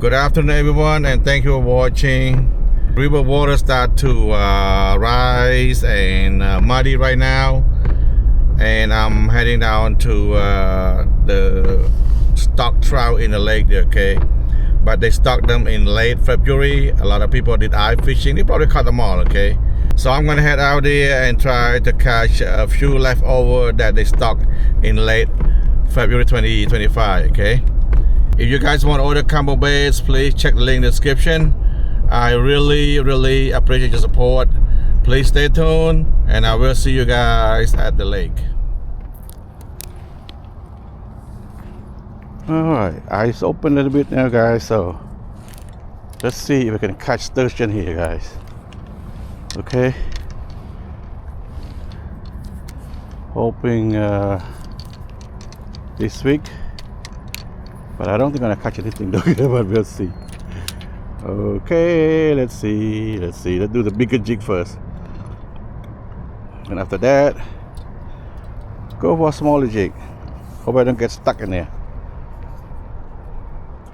Good afternoon, everyone, and thank you for watching. River water start to rise and muddy right now, and I'm heading down to the stock trout in the lake there. Okay, but they stocked them in late February. A lot of people did eye fishing. They probably caught them all. Okay, so I'm gonna head out there and try to catch a few leftover that they stocked in late February 2025. Okay. If you guys want to order combo baits, please check the link in the description. I really appreciate your support. Please stay tuned, and I will see you guys at the lake. Alright, eyes open a little bit now, guys, so let's see if we can catch sturgeon here, guys. Okay. Hoping this week. But I don't think I'm gonna catch anything though, but we'll see. Okay, let's see. Let's do the bigger jig first. And after that, go for a smaller jig. Hope I don't get stuck in there.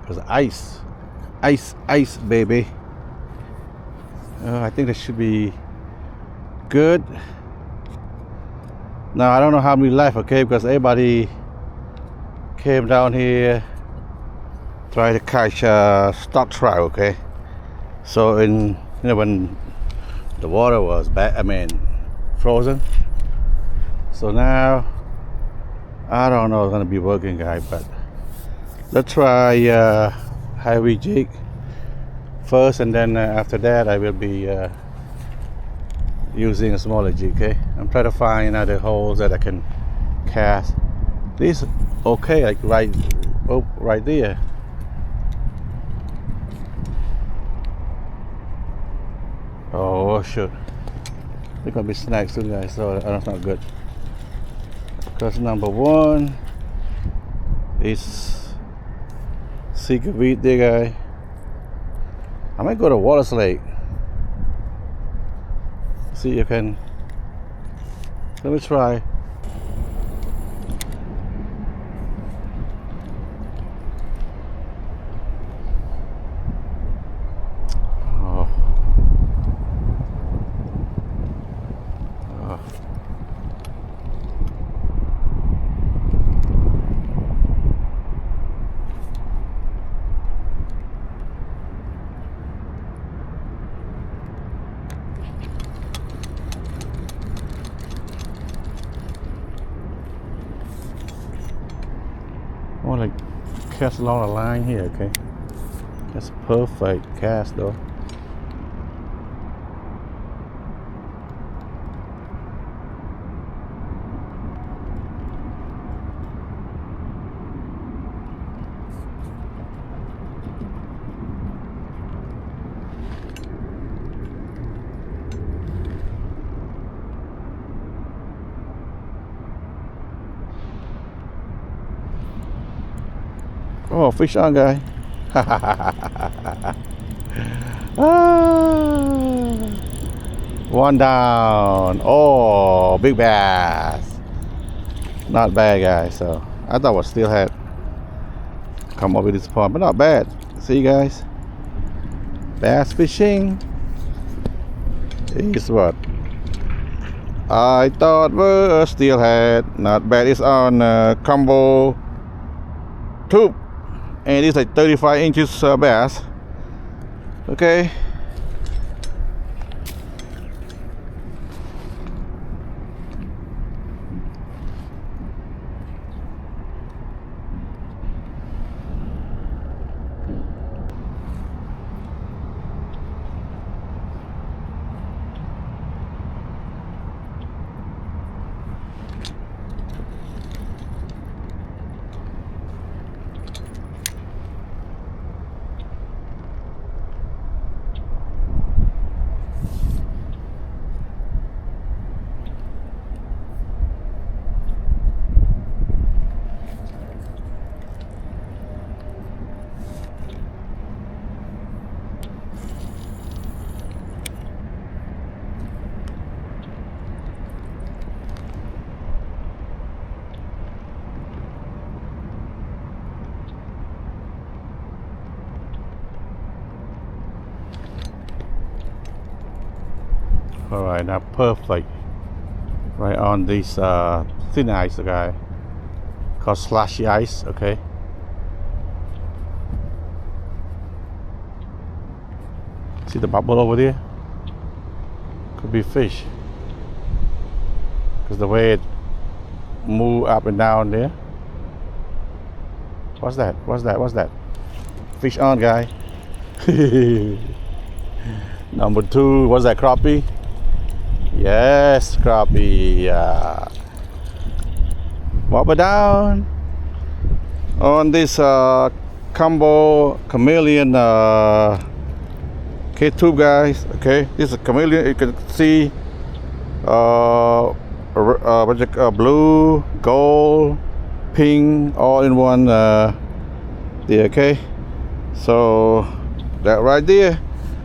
Because ice, baby. I think that should be good. Now, I don't know how many left, okay, because everybody came down here try to catch stock trout, okay? So when the water was frozen. So now I don't know if it's gonna be working, guys, but let's try heavy jig first, and then after that I will be using a smaller jig, okay? I'm trying to find other holes that I can cast. This okay, like right there. Oh shoot, they're gonna be snagged soon, guys, so that's not good. Because number one is seaweed there, guy. I might go to Wallace Lake. See if you can. Let me try. I want to cast along the line here, okay? That's perfect cast though. Oh, fish on, guy. One down. Oh, big bass. Not bad, guys. So I thought it was steelhead come up with this pond, but not bad. See, guys, bass fishing is what I thought was steelhead. Not bad. It's on combo tube. And it's like 35 inches bass. Okay. All right, now perfect. Right on this thin ice, okay, called slushy ice. Okay. See the bubble over there? Could be fish. Because the way it move up and down there. What's that? What's that? What's that? Fish on, guy. Number 2. What's that? Crappie? Yes, crappie. Wobble down on this combo chameleon K-tube, guys. Okay, this is a chameleon. You can see blue, gold, pink, all in one there. Okay, so that right there,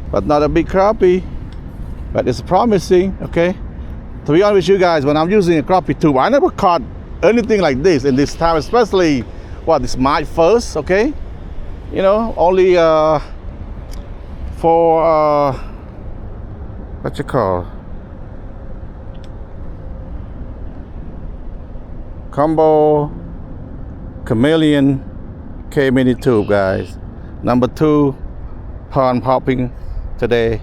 but not a big crappie, but it's promising. Okay, to be honest with you guys, when I'm using a crappie tube, I never caught anything like this in this time, especially this March 1st. Okay, you know, only for what you call combo chameleon K mini tube, guys. Number 2 pond popping today.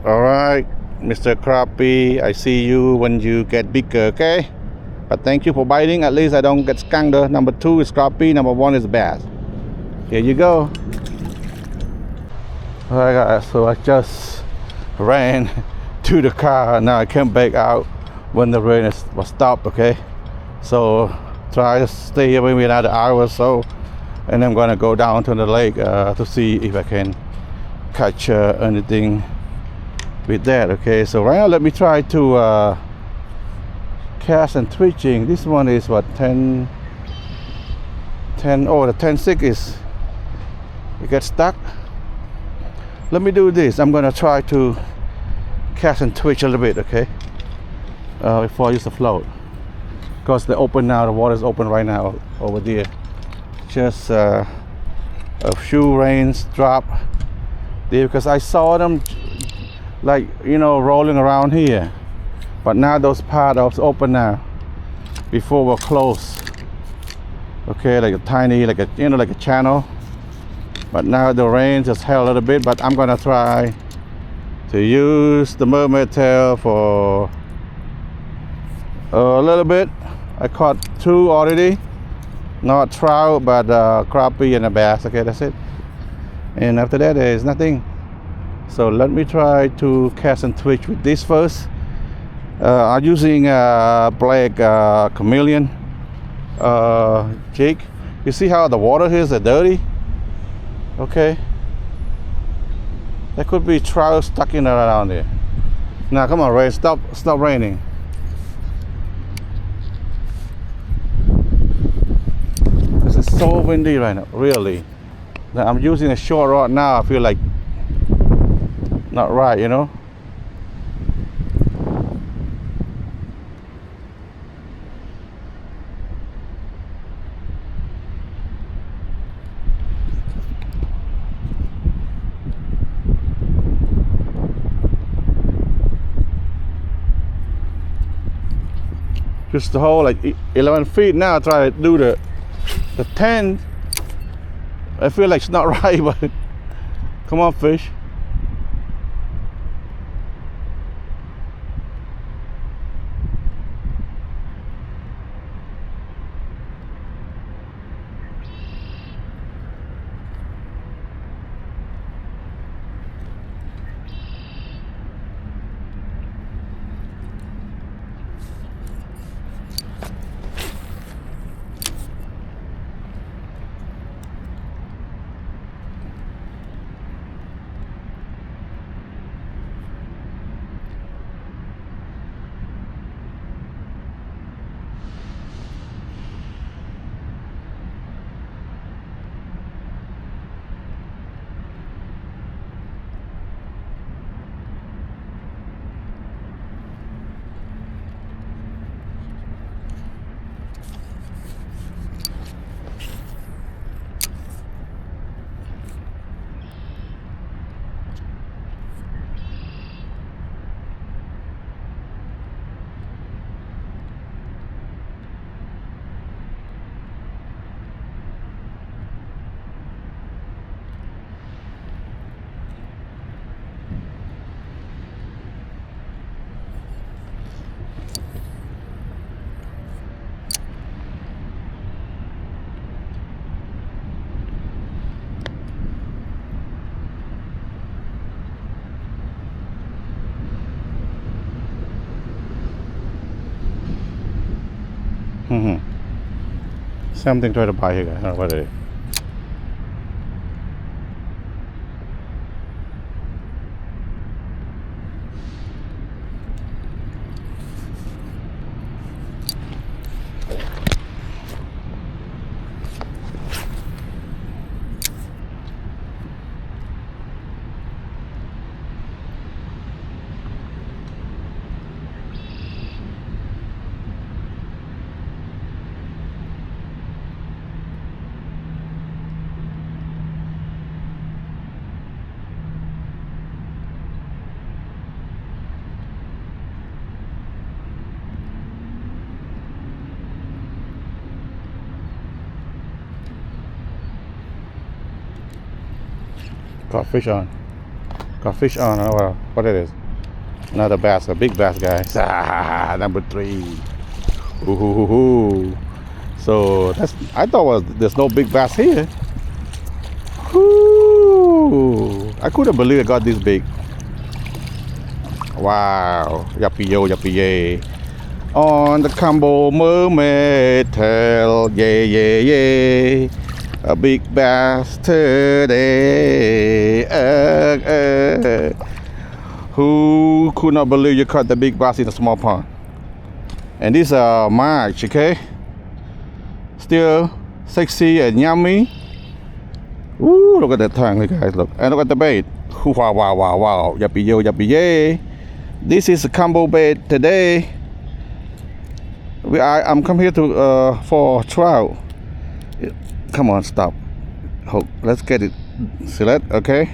All right, Mr. Crappie, I see you when you get bigger, okay? But thank you for biting. At least I don't get skunked. Number 2 is crappie, number 1 is bass. Here you go. All right, guys, so I just ran to the car. Now I came back out when the rain was stopped, okay? So try to stay here maybe another hour or so, and I'm gonna go down to the lake to see if I can catch anything with that. Okay, so right now let me try to cast and twitching. This one is what, 10. Oh, the 10-6 is, it gets stuck. Let me do this. I'm gonna try to cast and twitch a little bit, okay, before I use the float, because they're open now. The water's open right now over there. Just a few rains drop there, because I saw them like, you know, rolling around here, but now those parts are open now. Before were closed, okay, like a tiny, like a, you know, like a channel. But now the rain just held a little bit. But I'm gonna try to use the mermaid tail for a little bit. I caught 2 already, not trout, but crappie and a bass. Okay, that's it. And after that, there is nothing. So let me try to cast and twitch with this first. I'm using black chameleon jig. You see how the water here is dirty? Okay. There could be trout stuck in around there. Now come on, rain, stop raining. This is so windy right now, really. Now I'm using a short rod now. I feel like not right, you know. Just the whole like 11 feet now. Try to do the 10. I feel like it's not right, but come on, fish. Something try to buy here, guys. I don't know what it is. Got fish on. Got fish on. I don't know what it is. Another bass, a big bass, guys. Number 3. Ooh. So that's. I thought there's no big bass here. Ooh. I couldn't believe I got this big. Wow. Yappy yo, yappy yay. On the combo mermaid tail. Yay. A big bass today. Who could not believe you caught the big bass in a small pond? And this March, okay? Still sexy and yummy. Ooh, look at that tongue, guys. Look. And look at the bait. Wow. Yappy yo, yappy yay. This is a combo bait today. I'm come here to for trout. Come on, stop. Hook. Let's get it. Select, okay?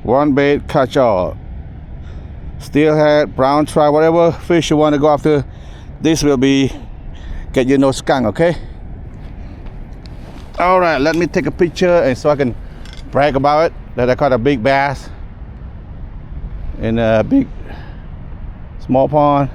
One bait, catch all. Steelhead, brown trout, whatever fish you want to go after. This will be get you no skunk, okay? All right, let me take a picture and so I can brag about it that I caught a big bass in a big small pond.